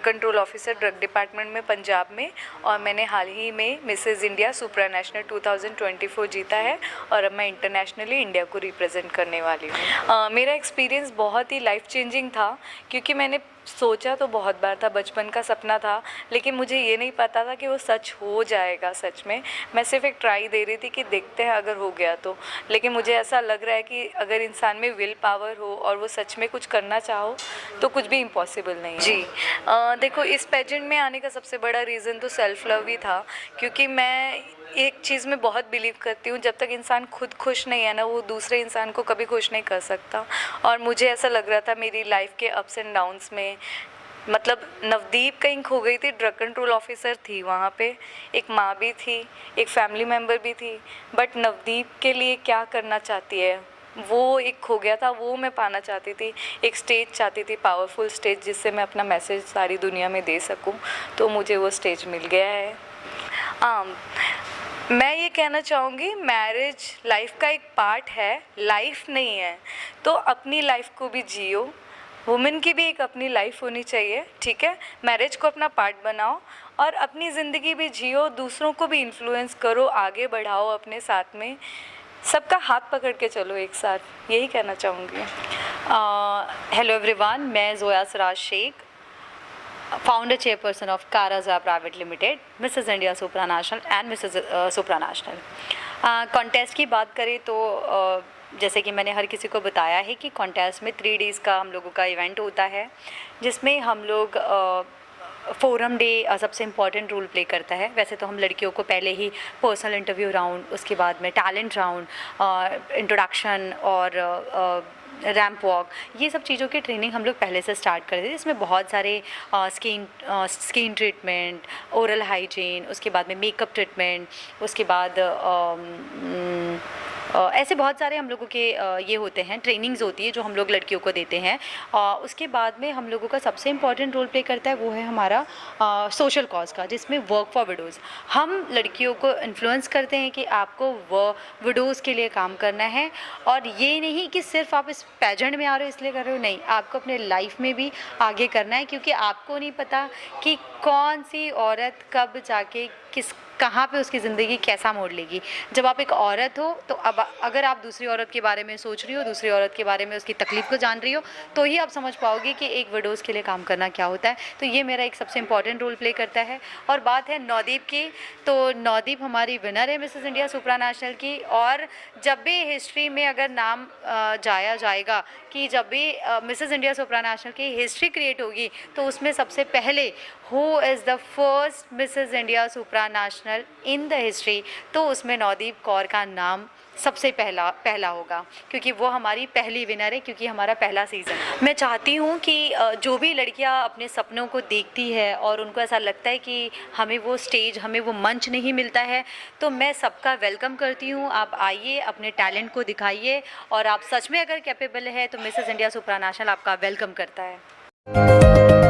Control officer drug department में पंजाब में, और मैंने हाल ही में मिसेज़ इंडिया सुप्रा नेशनल 2024 जीता है और अब मैं इंटरनेशनली इंडिया को रिप्रेजेंट करने वाली हूँ। मेरा एक्सपीरियंस बहुत ही लाइफ चेंजिंग था, क्योंकि मैंने सोचा तो बहुत बार था, बचपन का सपना था, लेकिन मुझे ये नहीं पता था कि वो सच हो जाएगा। सच में मैं सिर्फ एक ट्राई दे रही थी कि देखते हैं अगर हो गया तो, लेकिन मुझे ऐसा लग रहा है कि अगर इंसान में विल पावर हो और वो सच में कुछ करना चाहो तो कुछ भी इम्पॉसिबल नहीं है। जी देखो, इस पेजेंट में आने का सबसे बड़ा रीज़न तो सेल्फ़ लव ही था, क्योंकि मैं एक चीज़ में बहुत बिलीव करती हूँ, जब तक इंसान खुद खुश नहीं है ना, वो दूसरे इंसान को कभी खुश नहीं कर सकता। और मुझे ऐसा लग रहा था मेरी लाइफ के अप्स एंड डाउन्स में, मतलब नवदीप कहीं खो गई थी, ड्रग कंट्रोल ऑफिसर थी वहाँ पे, एक माँ भी थी, एक फैमिली मेम्बर भी थी, बट नवदीप के लिए क्या करना चाहती है वो एक खो गया था। वो मैं पाना चाहती थी, एक स्टेज चाहती थी, पावरफुल स्टेज, जिससे मैं अपना मैसेज सारी दुनिया में दे सकूं, तो मुझे वो स्टेज मिल गया है। मैं ये कहना चाहूँगी, मैरिज लाइफ का एक पार्ट है, लाइफ नहीं है, तो अपनी लाइफ को भी जियो। वुमेन की भी एक अपनी लाइफ होनी चाहिए, ठीक है। मैरिज को अपना पार्ट बनाओ और अपनी ज़िंदगी भी जियो, दूसरों को भी इन्फ्लुएंस करो, आगे बढ़ाओ अपने साथ में, सबका हाथ पकड़ के चलो एक साथ, यही कहना चाहूँगी। हेलो एवरीवन, मैं Zoya Saraj Shaikh, founder chairperson of Karaja private limited, Mrs India Supranational and Mrs Supranational. Contest की बात करें तो जैसे कि मैंने हर किसी को बताया है कि कॉन्टेस्ट में 3 डेज़ का हम लोगों का इवेंट होता है, जिसमें हम लोग फोरम डे सबसे इम्पॉर्टेंट रोल प्ले करता है। वैसे तो हम लड़कियों को पहले ही पर्सनल इंटरव्यू राउंड, उसके बाद में टैलेंट राउंड, इंट्रोडक्शन और रैम्प वॉक, ये सब चीज़ों की ट्रेनिंग हम लोग पहले से स्टार्ट कर थे। इसमें बहुत सारे स्किन ट्रीटमेंट, ओरल हाइजीन, उसके बाद में मेकअप ट्रीटमेंट, उसके बाद ऐसे बहुत सारे हम लोगों के ये होते हैं, ट्रेनिंग्स होती है जो हम लोग लड़कियों को देते हैं। उसके बाद में हम लोगों का सबसे इम्पॉर्टेंट रोल प्ले करता है, वो है हमारा सोशल कॉज का, जिसमें वर्क फॉर विडोज़। हम लड़कियों को इन्फ्लुएंस करते हैं कि आपको विडोज़ के लिए काम करना है, और ये नहीं कि सिर्फ आप इस पेजेंट में आ रहे हो इसलिए कर रहे हो, नहीं, आपको अपने लाइफ में भी आगे करना है, क्योंकि आपको नहीं पता कि कौन सी औरत कब जाके कहाँ पे उसकी ज़िंदगी कैसा मोड़ लेगी। जब आप एक औरत हो तो अब अगर आप दूसरी औरत के बारे में सोच रही हो, दूसरी औरत के बारे में उसकी तकलीफ़ को जान रही हो, तो ही आप समझ पाओगे कि एक विडोज़ के लिए काम करना क्या होता है। तो ये मेरा एक सबसे इम्पॉर्टेंट रोल प्ले करता है। और बात है नवदीप की, तो नवदीप हमारी विनर है मिसेस इंडिया सुप्रा नेशनल की, और जब भी हिस्ट्री में अगर नाम जाया जाएगा कि जब भी मिसेस इंडिया सुप्रा नेशनल की हिस्ट्री क्रिएट होगी, तो उसमें सबसे पहले who is the first Mrs India supra national in the history, तो उसमें नवदीप कौर का नाम सबसे पहला होगा, क्योंकि वो हमारी पहली विनर है, क्योंकि हमारा पहला सीज़न। मैं चाहती हूँ कि जो भी लड़कियाँ अपने सपनों को देखती है और उनको ऐसा लगता है कि हमें वो स्टेज, हमें वो मंच नहीं मिलता है, तो मैं सबका वेलकम करती हूँ। आप आइए, अपने टैलेंट को दिखाइए, और आप सच में अगर कैपेबल है तो मिसेस इंडिया सुप्रा नेशनल आपका वेलकम करता है।